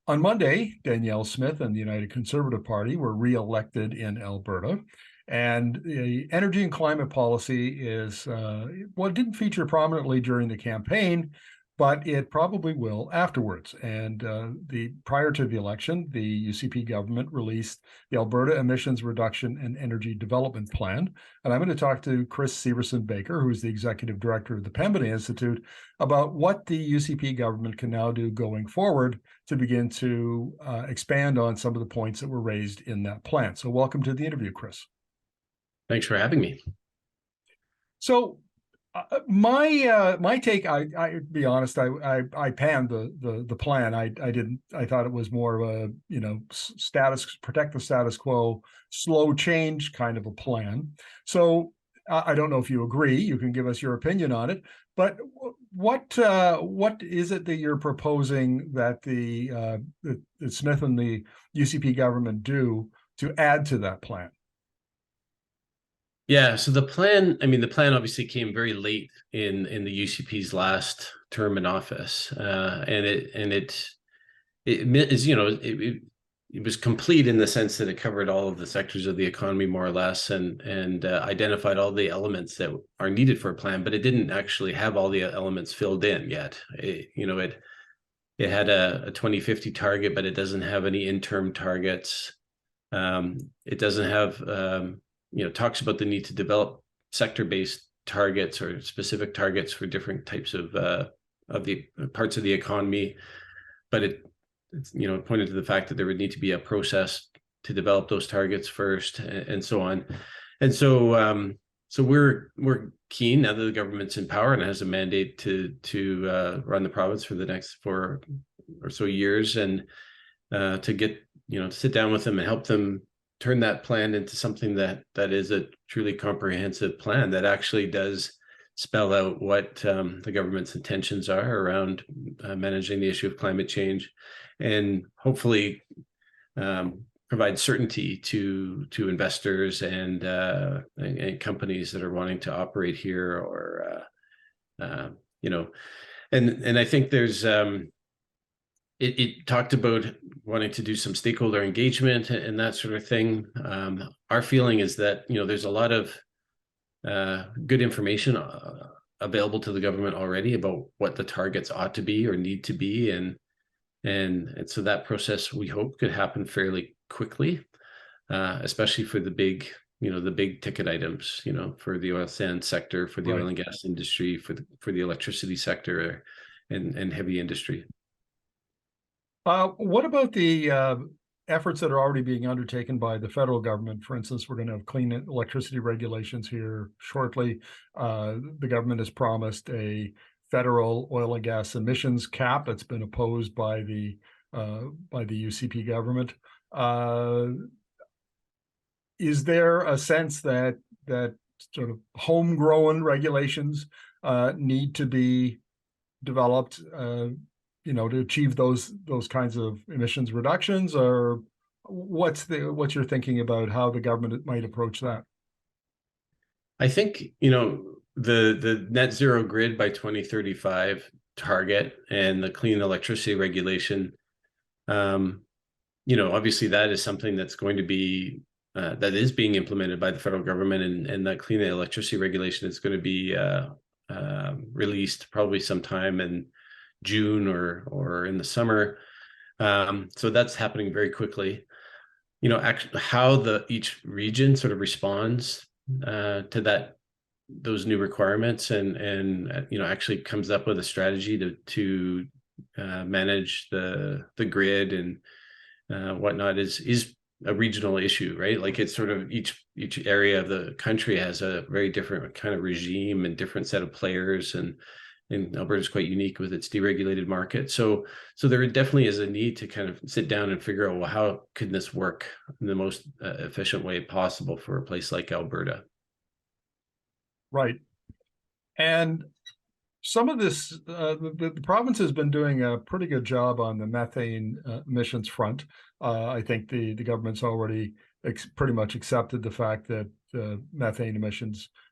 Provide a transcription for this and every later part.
On Monday, Danielle Smith and the United Conservative Party were re-elected in Alberta. And the energy and climate policy is, well, it didn't feature prominently during the campaign, but it probably will afterwards. And prior to the election, the UCP government released the Alberta Emissions Reduction and Energy Development Plan. And I'm going to talk to Chris Severson-Baker, who's the executive director of the Pembina Institute, about what the UCP government can now do going forward to begin to expand on some of the points that were raised in that plan. So welcome to the interview, Chris. Thanks for having me. So my take, I be honest, I panned the plan. I didn't. I thought it was more of a protect the status quo, slow change kind of a plan. So I don't know if you agree. You can give us your opinion on it. But what is it that you're proposing that the Smith and the UCP government do to add to that plan? Yeah, so the plan obviously came very late in the UCP's last term in office, and it was complete in the sense that it covered all of the sectors of the economy more or less, and identified all the elements that are needed for a plan, but it didn't actually have all the elements filled in yet. It had a 2050 target, but it doesn't have any interim targets. It doesn't have talks about the need to develop sector-based targets or specific targets for different types of the parts of the economy, but it pointed to the fact that there would need to be a process to develop those targets first, and so on. And so we're keen, now that the government's in power and has a mandate to run the province for the next 4 or so years, and to get to sit down with them and help them turn that plan into something that is a truly comprehensive plan that actually does spell out what the government's intentions are around managing the issue of climate change, and hopefully provide certainty to investors and companies that are wanting to operate here, or and I think there's it talked about wanting to do some stakeholder engagement and that sort of thing. Our feeling is that there's a lot of good information available to the government already about what the targets ought to be or need to be, and so that process, we hope, could happen fairly quickly, especially for the big ticket items, for the oil sands sector, for the oil and gas industry, for the electricity sector, and heavy industry. What about the efforts that are already being undertaken by the federal government? For instance, we're going to have clean electricity regulations here shortly. The government has promised a federal oil and gas emissions cap that's been opposed by the UCP government. Is there a sense that sort of homegrown regulations need to be developed to achieve those kinds of emissions reductions, or what's your thinking about how the government might approach that? I think the net zero grid by 2035 target and the clean electricity regulation, obviously that is something that's going to be that is being implemented by the federal government, and that clean electricity regulation is going to be released probably sometime in June or in the summer. So that's happening very quickly. Actually, how each region sort of responds to those new requirements, and actually comes up with a strategy to manage the grid and whatnot is a regional issue, right? Like, it's sort of each area of the country has a very different kind of regime and different set of players, and Alberta is quite unique with its deregulated market. So there definitely is a need to kind of sit down and figure out, well, how can this work in the most efficient way possible for a place like Alberta? Right. And some of this, the province has been doing a pretty good job on the methane emissions front. I think the government's already pretty much accepted the fact that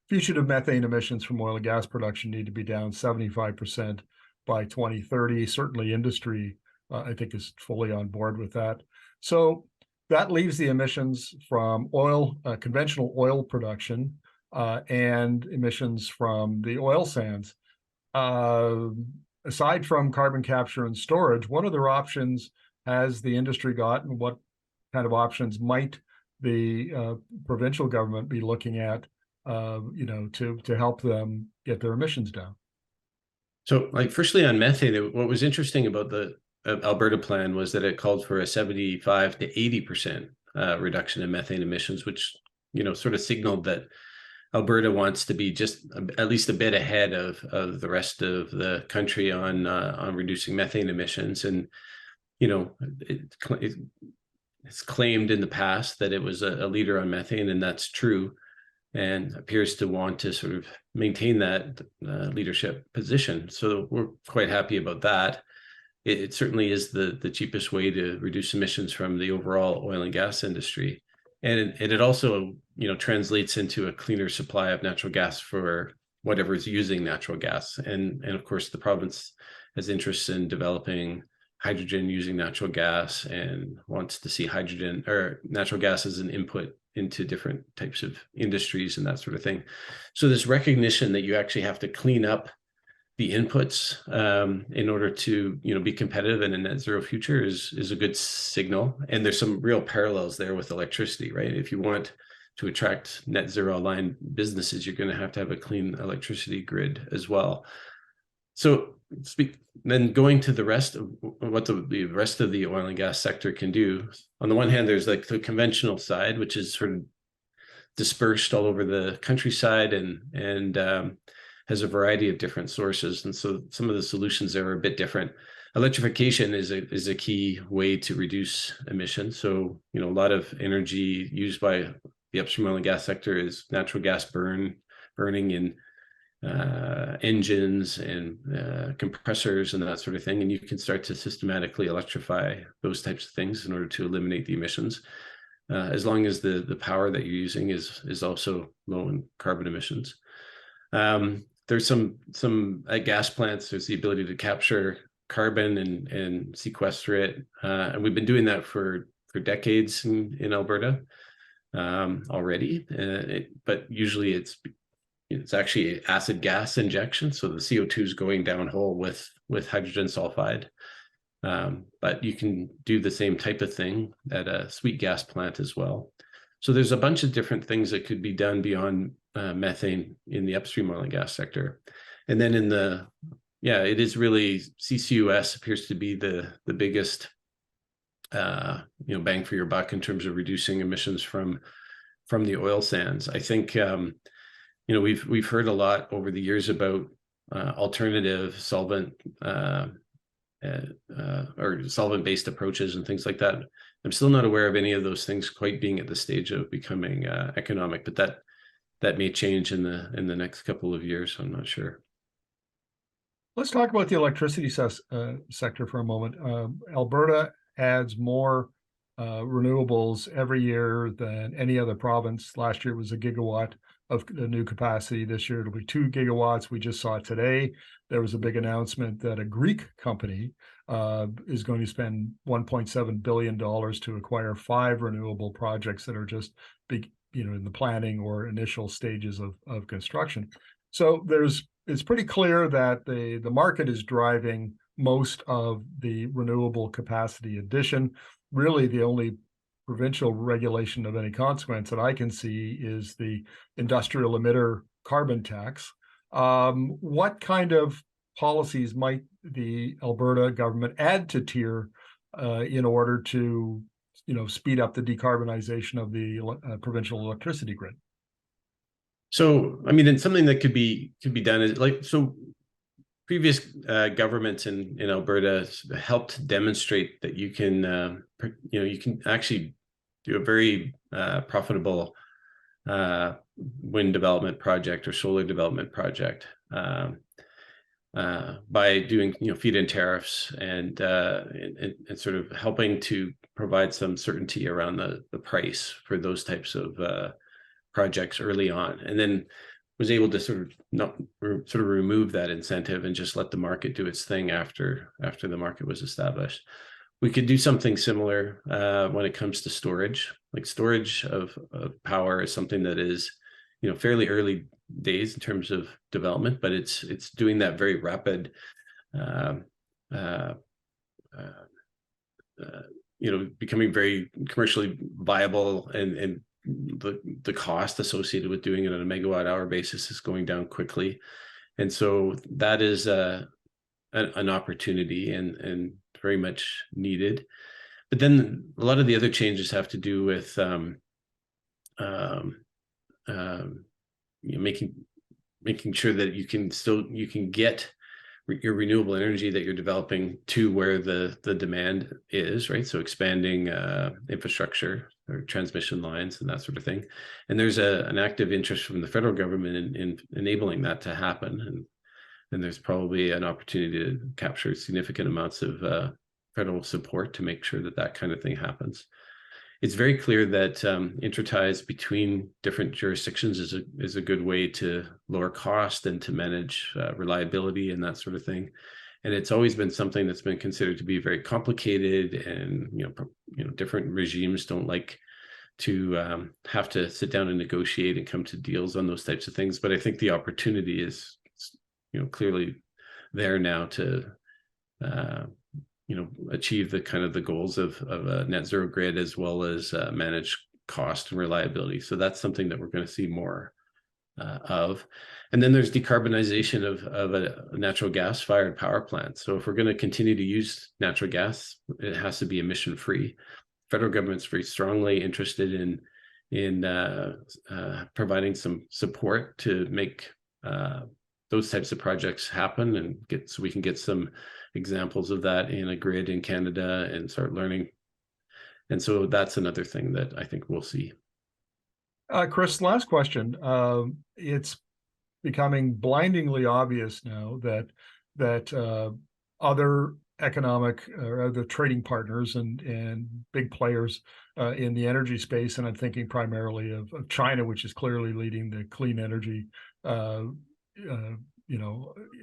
fugitive methane emissions from oil and gas production need to be down 75% by 2030. Certainly industry I think is fully on board with that. So that leaves the emissions from oil, conventional oil production, and emissions from the oil sands. Uh, Aside from carbon capture and storage, what other options has the industry got, and what kind of options might the provincial government be looking at, to help them get their emissions down? So, like, firstly on methane, what was interesting about the Alberta plan was that it called for a 75 to 80% reduction in methane emissions, which sort of signaled that Alberta wants to be just at least a bit ahead of the rest of the country on reducing methane emissions. And it's claimed in the past that it was a leader on methane, and that's true, and appears to want to sort of maintain that leadership position. So we're quite happy about that. It certainly is the cheapest way to reduce emissions from the overall oil and gas industry. And it also, translates into a cleaner supply of natural gas for whatever is using natural gas. And of course, the province has interests in developing hydrogen using natural gas and wants to see hydrogen or natural gas as an input into different types of industries and that sort of thing. So this recognition that you actually have to clean up the inputs in order to be competitive in a net zero future is a good signal. And there's some real parallels there with electricity, right? If you want to attract net zero aligned businesses, you're going to have a clean electricity grid as well. So then going to the rest of what the rest of the oil and gas sector can do. On the one hand, there's like the conventional side, which is sort of dispersed all over the countryside and has a variety of different sources. And so some of the solutions there are a bit different. Electrification is a key way to reduce emissions. So, a lot of energy used by the upstream oil and gas sector is natural gas burning in engines and compressors and that sort of thing. And you can start to systematically electrify those types of things in order to eliminate the emissions, as long as the power that you're using is also low in carbon emissions. There's some at gas plants, there's the ability to capture carbon and sequester it. And we've been doing that for decades in Alberta already. But usually it's actually acid gas injection. So the CO2 is going downhole with hydrogen sulfide. But you can do the same type of thing at a sweet gas plant as well. So there's a bunch of different things that could be done beyond methane in the upstream oil and gas sector. And then it is really CCUS appears to be the biggest bang for your buck in terms of reducing emissions from the oil sands. I think we've heard a lot over the years about alternative solvent or solvent-based approaches and things like that. I'm still not aware of any of those things quite being at the stage of becoming economic, but that may change in the next couple of years. I'm not sure. Let's talk about the electricity sector for a moment. Alberta adds more renewables every year than any other province. Last year was a gigawatt of new capacity. This year it'll be 2 gigawatts. We just saw today there was a big announcement that a Greek company is going to spend $1.7 billion to acquire 5 renewable projects that are just in the planning or initial stages of construction. So it's pretty clear that the market is driving most of the renewable capacity addition. Really, the only provincial regulation of any consequence that I can see is the industrial emitter carbon tax. What kind of policies might the Alberta government add to TIER in order to speed up the decarbonization of the provincial electricity grid? So, I mean, and something that could be done is previous governments in Alberta helped demonstrate that you can actually do a very profitable wind development project or solar development project by doing feed-in tariffs and sort of helping to provide some certainty around the price for those types of projects early on. And then was able to sort of remove that incentive and just let the market do its thing after the market was established. We could do something similar when it comes to storage. Like storage of power is something that is, fairly early days in terms of development, but it's doing that very rapid, becoming very commercially viable, and the cost associated with doing it on a megawatt hour basis is going down quickly. And so that is an opportunity and very much needed. But then a lot of the other changes have to do with making sure that you can get your renewable energy that you're developing to where the demand is, right? So expanding infrastructure or transmission lines and that sort of thing. And there's an active interest from the federal government in enabling that to happen. And there's probably an opportunity to capture significant amounts of federal support to make sure that kind of thing happens. It's very clear that interties between different jurisdictions is a good way to lower cost and to manage reliability and that sort of thing. And it's always been something that's been considered to be very complicated, and different regimes don't like to have to sit down and negotiate and come to deals on those types of things. But I think the opportunity is clearly there now to achieve the goals of a net zero grid, as well as manage cost and reliability. So that's something that we're going to see more of. And then there's decarbonization of a natural gas fired power plant. So if we're going to continue to use natural gas, it has to be emission free. Federal government's very strongly interested in providing some support to make those types of projects happen, and so we can get some examples of that in a grid in Canada and start learning. And so that's another thing that I think we'll see. Chris, last question. It's becoming blindingly obvious now that other economic or other trading partners and big players in the energy space, and I'm thinking primarily of China, which is clearly leading the clean energy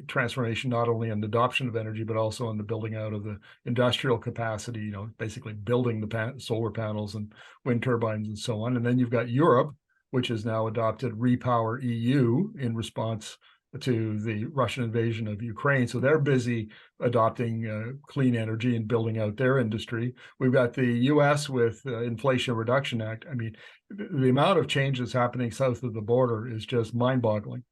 transformation, not only in the adoption of energy, but also in the building out of the industrial capacity, basically building the solar panels and wind turbines and so on. And then you've got Europe, which has now adopted Repower EU in response to the Russian invasion of Ukraine. So they're busy adopting clean energy and building out their industry. We've got the US with Inflation Reduction Act. I mean, the amount of changes happening south of the border is just mind-boggling.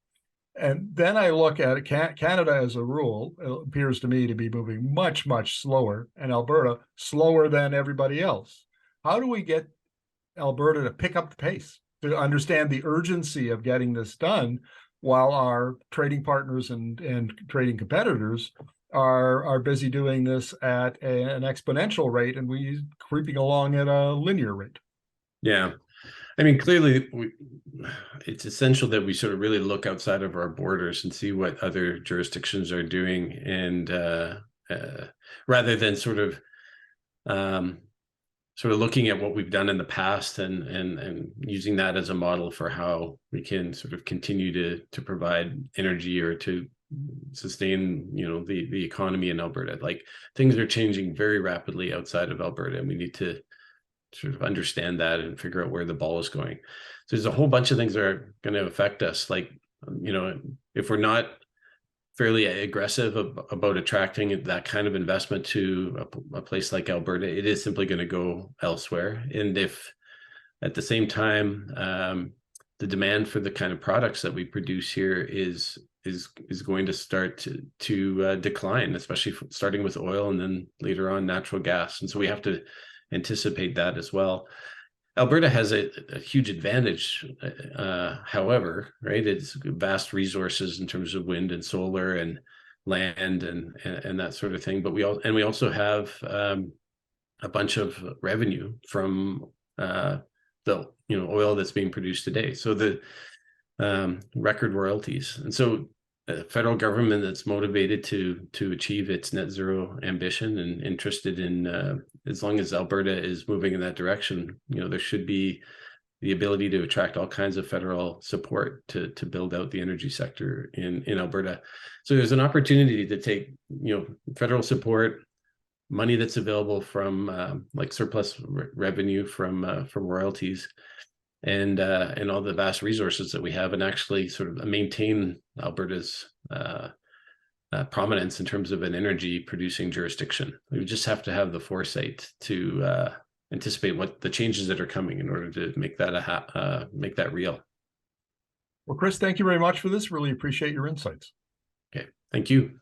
And then I look at it, Canada as a rule appears to me to be moving much, much slower, and Alberta slower than everybody else. How do we get Alberta to pick up the pace, to understand the urgency of getting this done, while our trading partners and trading competitors are busy doing this at an exponential rate, and we creeping along at a linear rate? Yeah. I mean, clearly, it's essential that we sort of really look outside of our borders and see what other jurisdictions are doing, and rather than sort of looking at what we've done in the past and using that as a model for how we can sort of continue to provide energy or to sustain, the economy in Alberta. Like, things are changing very rapidly outside of Alberta, and we need to sort of understand that and figure out where the ball is going. So there's a whole bunch of things that are going to affect us. Like, if we're not fairly aggressive about attracting that kind of investment to a place like Alberta, it is simply going to go elsewhere. And if at the same time, the demand for the kind of products that we produce here is going to start to decline, especially starting with oil and then later on natural gas. And so we have to anticipate that as well. Alberta has a huge advantage, however, right? It's vast resources in terms of wind and solar and land and that sort of thing. But we also have a bunch of revenue from the oil that's being produced today. So the record royalties, and so a federal government that's motivated to achieve its net zero ambition and interested in, as long as Alberta is moving in that direction, there should be the ability to attract all kinds of federal support to build out the energy sector in Alberta. So there's an opportunity to take, federal support, money that's available from like surplus revenue from royalties, and all the vast resources that we have, and actually sort of maintain Alberta's prominence in terms of an energy producing jurisdiction. We just have to have the foresight to anticipate what the changes that are coming in order to make that real. Well, Chris, thank you very much for this. Really appreciate your insights. Okay, thank you.